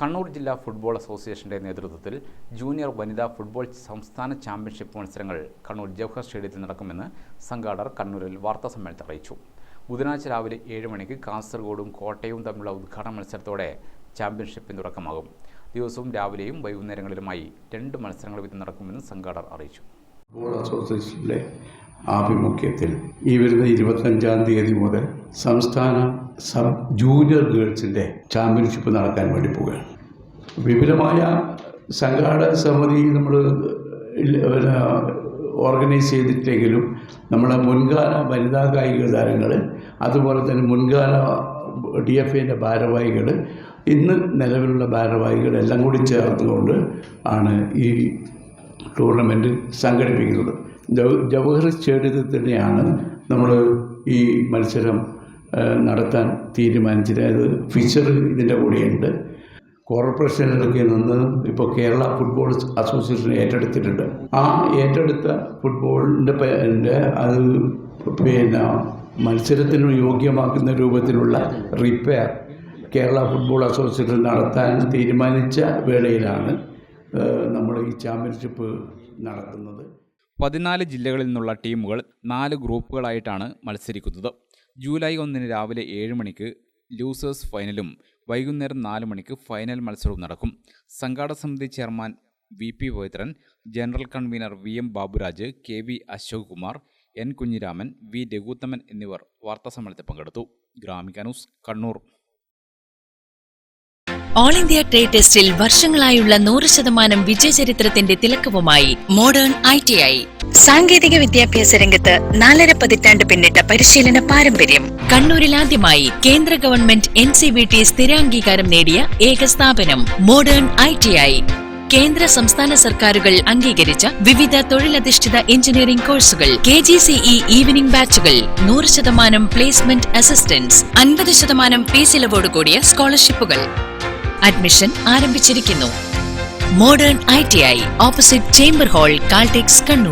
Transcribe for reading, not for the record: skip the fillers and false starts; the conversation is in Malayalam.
കണ്ണൂർ ജില്ലാ ഫുട്ബോൾ അസോസിയേഷന്റെ നേതൃത്വത്തിൽ ജൂനിയർ വനിതാ ഫുട്ബോൾ സംസ്ഥാന ചാമ്പ്യൻഷിപ്പ് മത്സരങ്ങൾ കണ്ണൂർ ജവഹർ സ്റ്റേഡിയത്തിൽ നടക്കുമെന്ന് സംഘാടകർ കണ്ണൂരിൽ വാർത്താസമ്മേളനത്തിൽ അറിയിച്ചു. ബുധനാഴ്ച രാവിലെ 7 മണിക്ക് കാസർഗോഡും കോട്ടയവും തമ്മിലുള്ള ഉദ്ഘാടന മത്സരത്തോടെ ചാമ്പ്യൻഷിപ്പിന് തുടക്കമാകും. ദിവസവും രാവിലെയും വൈകുന്നേരങ്ങളിലുമായി 2 മത്സരങ്ങൾ വീതം നടക്കുമെന്ന് സംഘാടകർ അറിയിച്ചു. ഫുട്ബോൾ അസോസിയേഷന്റെ ആഭിമുഖ്യത്തിൽ ഈ വരുന്ന 25-ാം തീയതി മുതൽ സംസ്ഥാന സബ് ജൂനിയർ ഗേൾസിൻ്റെ ചാമ്പ്യൻഷിപ്പ് നടക്കാൻ വേണ്ടി പോവുകയാണ്. വിപുലമായ സംഘാടക സമിതി നമ്മൾ ഓർഗനൈസ് ചെയ്തിട്ടെങ്കിലും നമ്മളെ മുൻകാല വനിതാ കായിക താരങ്ങൾ, അതുപോലെ തന്നെ മുൻകാല DFAൻ്റെ ഭാരവാഹികൾ, ഇന്ന് നിലവിലുള്ള ഭാരവാഹികൾ എല്ലാം കൂടി ചേർത്തുകൊണ്ട് ആണ് ഈ ടൂർണമെൻറ്റ് സംഘടിപ്പിക്കുന്നത്. ജവഹർ സ്റ്റേഡിയത്തിൽ തന്നെയാണ് നമ്മൾ ഈ മത്സരം നടത്താൻ തീരുമാനിച്ചത്. അത് ഫിഷർ ഇതിൻ്റെ കൂടെയുണ്ട്. കോർപ്പറേഷനിലൊക്കെ നിന്ന് ഇപ്പോൾ കേരള ഫുട്ബോൾ അസോസിയേഷൻ ഏറ്റെടുത്തിട്ടുണ്ട്. ആ ഏറ്റെടുത്ത ഫുട്ബോളിൻ്റെ അത് മത്സരത്തിന് യോഗ്യമാക്കുന്ന രൂപത്തിലുള്ള റിപ്പയർ കേരള ഫുട്ബോൾ അസോസിയേഷൻ നടത്താൻ തീരുമാനിച്ച വേളയിലാണ് നമ്മൾ ഈ ചാമ്പ്യൻഷിപ്പ് നടത്തുന്നത്. 14 ജില്ലകളിൽ നിന്നുള്ള ടീമുകൾ 4 ഗ്രൂപ്പുകളായിട്ടാണ് മത്സരിക്കുന്നത്. ജൂലൈ 1 രാവിലെ 7 മണിക്ക് ലൂസേഴ്സ് ഫൈനലും വൈകുന്നേരം 4 മണിക്ക് ഫൈനൽ മത്സരവും നടക്കും. സംഘാടക സമിതി chairman VP Pavithran, general convener VM Baburaj, KV Ashok Kumar, N Kunhiraman, V Raghuthaman എന്നിവർ വാർത്താസമ്മേളനത്തിൽ പങ്കെടുത്തു. Gramika news, Kannur. All India trade ടെസ്റ്റിൽ വർഷങ്ങളായുള്ള 100% വിജയചരിത്രത്തിന്റെ തിലക്കവുമായി മോഡേൺ ITI. സാങ്കേതിക വിദ്യാഭ്യാസ രംഗത്ത് 4.5 പതിറ്റാണ്ട് പിന്നിട്ട പരിശീലന പാരമ്പര്യം. കണ്ണൂരിൽ ആദ്യമായി കേന്ദ്ര ഗവൺമെന്റ് NCVT സ്ഥിരാംഗീകാരം നേടിയ ഏക സ്ഥാപനം മോഡേൺ ITI. കേന്ദ്ര സംസ്ഥാന സർക്കാരുകൾ അംഗീകരിച്ച വിവിധ തൊഴിലധിഷ്ഠിത എഞ്ചിനീയറിംഗ് കോഴ്സുകൾ, KGCE ഈവനിംഗ് ബാച്ചുകൾ, 100% പ്ലേസ്മെന്റ് അസിസ്റ്റൻസ്, 50% ഫീസ് ഇളവോട് കൂടിയ സ്കോളർഷിപ്പുകൾ. അഡ്മിഷൻ ആരംഭിച്ചിരിക്കുന്നു. Modern ITI, opposite chamber hall, Caltex, Kannur.